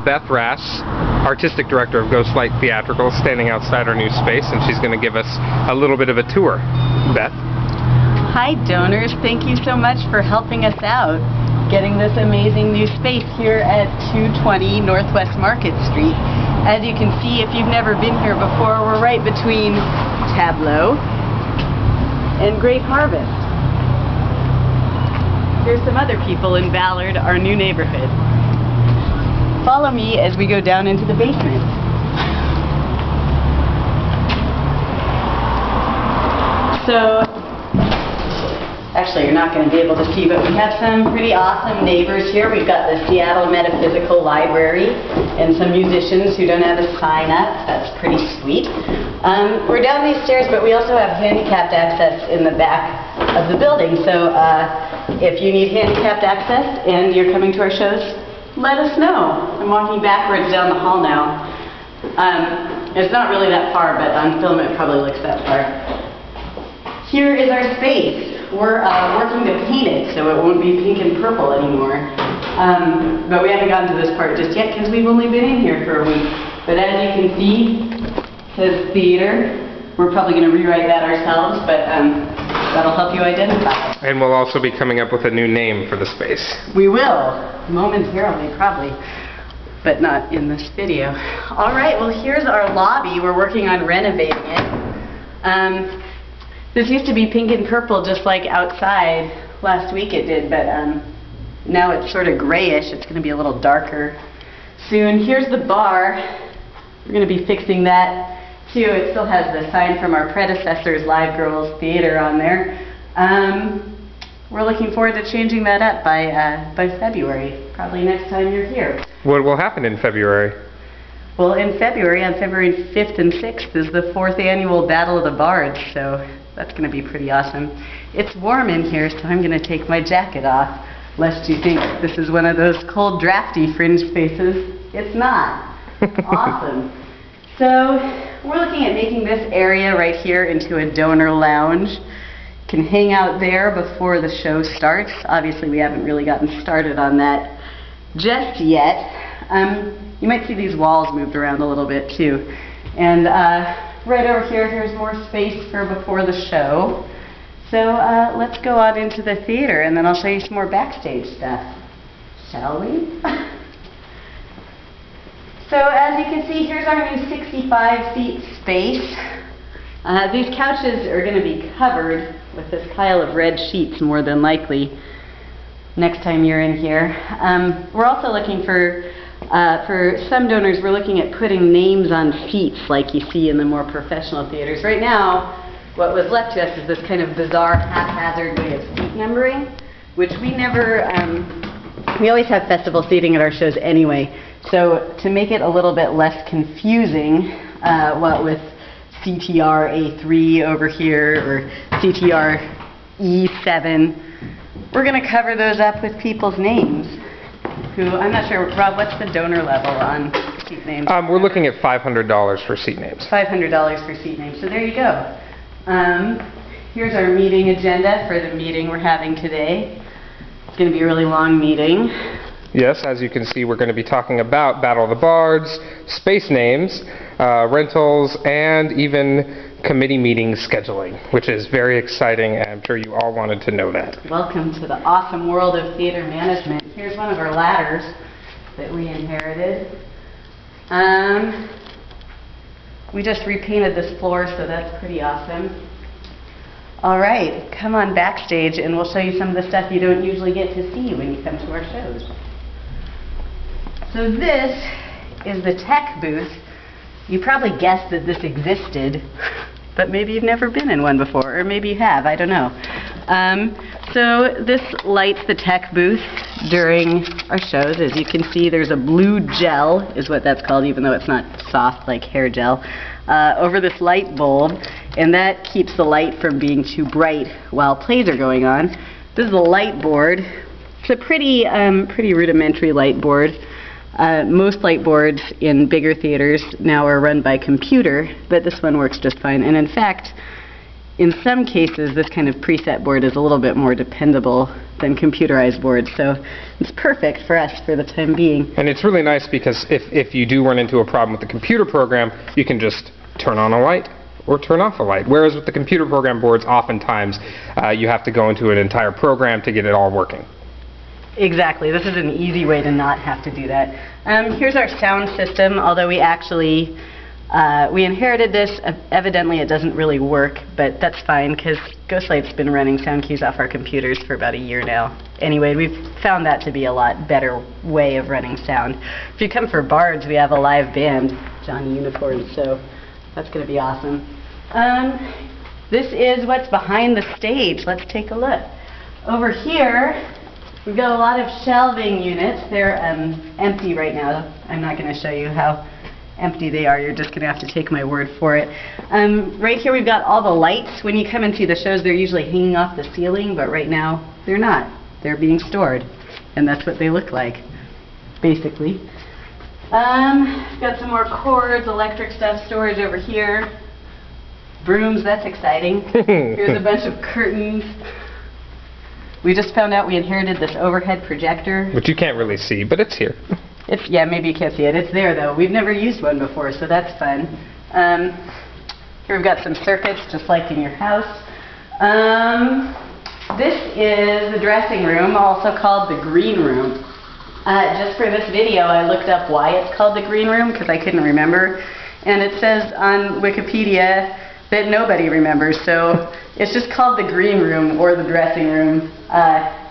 Beth Rass, Artistic Director of Ghostlight Theatricals, standing outside our new space, and she's going to give us a little bit of a tour. Beth? Hi donors, thank you so much for helping us out getting this amazing new space here at 220 Northwest Market Street. As you can see, if you've never been here before, we're right between Tableau and Great Harvest. Here's some other people in Ballard, our new neighborhood. Follow me as we go down into the basement. So, actually you're not going to be able to see, but we have some pretty awesome neighbors here. We've got the Seattle Metaphysical Library and some musicians who don't have a sign up. That's pretty sweet. We're down these stairs, but we also have handicapped access in the back of the building. So if you need handicapped access and you're coming to our shows, let us know. I'm walking backwards down the hall now. It's not really that far, but on film it probably looks that far. Here is our space. We're working to paint it so it won't be pink and purple anymore. But we haven't gotten to this part just yet because we've only been in here for a week. But as you can see, it says theater. We're probably going to rewrite that ourselves, but that'll help you identify. And we'll also be coming up with a new name for the space. We will, momentarily probably, but not in this video. All right, well here's our lobby. We're working on renovating it. This used to be pink and purple just like outside. Last week it did, but now it's sort of grayish. It's going to be a little darker soon. Here's the bar. We're going to be fixing that too. It still has the sign from our predecessors, Live Girls Theater, on there. We're looking forward to changing that up by February, probably next time you're here. What will happen in February? Well, in February, on February 5th and 6th, is the 4th annual Battle of the Bards, so that's going to be pretty awesome. It's warm in here, so I'm going to take my jacket off, lest you think this is one of those cold, drafty fringe spaces. It's not. Awesome. So we're looking at making this area right here into a donor lounge. You can hang out there before the show starts. Obviously, we haven't really gotten started on that just yet. You might see these walls moved around a little bit too. And right over here, here's more space for before the show. So let's go out into the theater and then I'll show you some more backstage stuff. Shall we? So as you can see, here's our new 65-seat space. These couches are going to be covered with this pile of red sheets more than likely next time you're in here. We're also looking for some donors, we're looking at putting names on seats like you see in the more professional theaters. Right now, what was left to us is this kind of bizarre, haphazard way of seat numbering, which we never, we always have festival seating at our shows anyway. So to make it a little bit less confusing, what with CTR A3 over here, or CTR E7, we're going to cover those up with people's names. Who, I'm not sure, Rob, what's the donor level on seat names? We're looking at $500 for seat names. $500 for seat names, so there you go. Here's our meeting agenda for the meeting we're having today. It's going to be a really long meeting. Yes, as you can see, we're going to be talking about Battle of the Bards, space names, rentals, and even committee meeting scheduling, which is very exciting, and I'm sure you all wanted to know that. Welcome to the awesome world of theater management. Here's one of our ladders that we inherited. We just repainted this floor, so that's pretty awesome. All right, come on backstage and we'll show you some of the stuff you don't usually get to see when you come to our shows. So this is the tech booth. You probably guessed that this existed, but maybe you've never been in one before, or maybe you have, I don't know. So this lights the tech booth during our shows. As you can see, there's a blue gel, is what that's called, even though it's not soft like hair gel, over this light bulb, and that keeps the light from being too bright while plays are going on. This is a light board. It's a pretty rudimentary light board. Most light boards in bigger theaters now are run by computer, but this one works just fine. And in fact, in some cases, this kind of preset board is a little bit more dependable than computerized boards, so it's perfect for us for the time being. And it's really nice because if you do run into a problem with the computer program, you can just turn on a light or turn off a light. Whereas with the computer program boards, oftentimes you have to go into an entire program to get it all working. Exactly. This is an easy way to not have to do that. Here's our sound system, although we actually we inherited this. Evidently it doesn't really work, but that's fine because Ghostlight's been running sound cues off our computers for about a year now. Anyway, we've found that to be a lot better way of running sound. If you come for Bards, we have a live band, Johnny Unicorn, so that's going to be awesome. This is what's behind the stage. Let's take a look. Over here, we've got a lot of shelving units. They're empty right now. I'm not going to show you how empty they are. You're just going to have to take my word for it. Right here we've got all the lights. When you come and see the shows, they're usually hanging off the ceiling, but right now they're not. They're being stored, and that's what they look like, basically. Got some more cords, electric stuff, storage over here. Brooms, that's exciting. Here's a bunch of curtains. We just found out we inherited this overhead projector. Which you can't really see, but it's here. Yeah, maybe you can't see it. It's there, though. We've never used one before, so that's fun. Here we've got some circuits, just like in your house. This is the dressing room, also called the green room. Just for this video, I looked up why it's called the green room, because I couldn't remember. And it says on Wikipedia that nobody remembers, so it's just called the green room or the dressing room.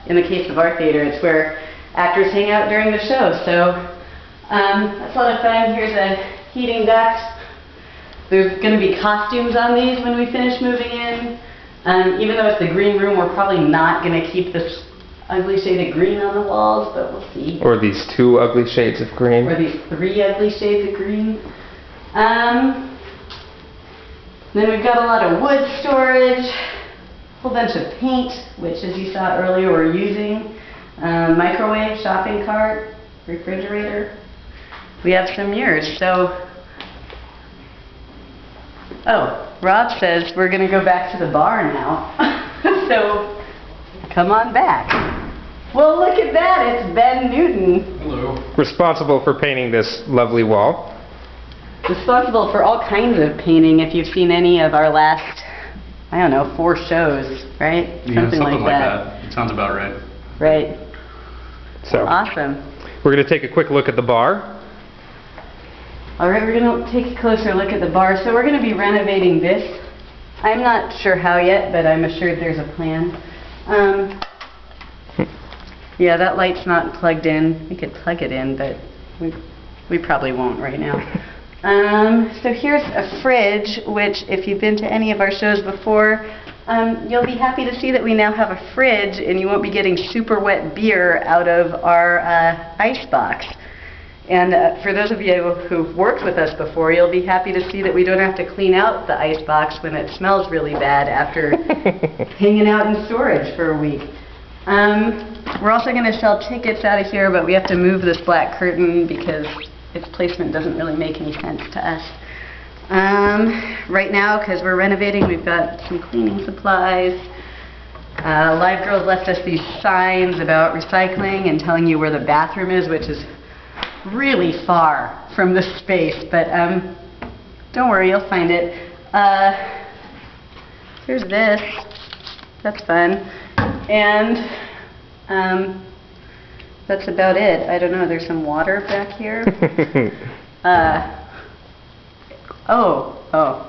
In the case of our theater, it's where actors hang out during the show. So that's a lot of fun. Here's a heating duct. There's going to be costumes on these when we finish moving in. Even though it's the green room, we're probably not going to keep this ugly shade of green on the walls, but we'll see. Or these 2 ugly shades of green. Or these 3 ugly shades of green. Then we've got a lot of wood storage, a whole bunch of paint, which as you saw earlier we're using, microwave, shopping cart, refrigerator. We have some mirrors, so, oh, Rob says we're going to go back to the bar now, so come on back. Well, look at that, it's Ben Newton. Hello. Responsible for painting this lovely wall. Responsible for all kinds of painting if you've seen any of our last, I don't know, 4 shows, right? Yeah, something like that. It sounds about right. Right. So, awesome. We're going to take a quick look at the bar. All right, we're going to take a closer look at the bar. So we're going to be renovating this. I'm not sure how yet, but I'm assured there's a plan. Yeah, that light's not plugged in. We could plug it in, but we probably won't right now. So here's a fridge, which if you've been to any of our shows before, you'll be happy to see that we now have a fridge and you won't be getting super wet beer out of our ice box. And for those of you who've worked with us before, you'll be happy to see that we don't have to clean out the ice box when it smells really bad after hanging out in storage for a week. We're also going to sell tickets out of here, but we have to move this black curtain because its placement doesn't really make any sense to us. Right now, because we're renovating, we've got some cleaning supplies. Live Girls left us these signs about recycling and telling you where the bathroom is, which is really far from the space, but don't worry, you'll find it. Here's this. That's fun. And that's about it. I don't know, there's some water back here.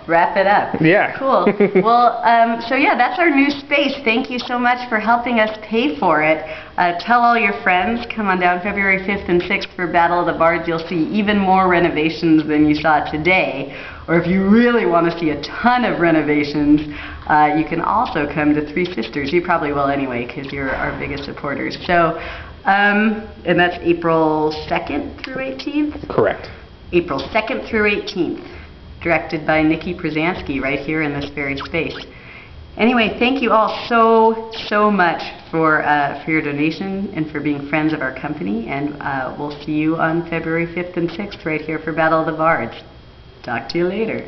Wrap it up. Yeah. Cool. Well, so yeah, that's our new space. Thank you so much for helping us pay for it. Tell all your friends. Come on down February 5th and 6th for Battle of the Bards. You'll see even more renovations than you saw today. Or if you really want to see a ton of renovations, you can also come to Three Sisters. You probably will anyway, because you're our biggest supporters. So, and that's April 2nd through 18th? Correct. April 2nd through 18th. Directed by Nikki Przansky right here in this very space. Anyway, thank you all so much for your donation and for being friends of our company, and we'll see you on February 5th and 6th right here for Battle of the Bards. Talk to you later.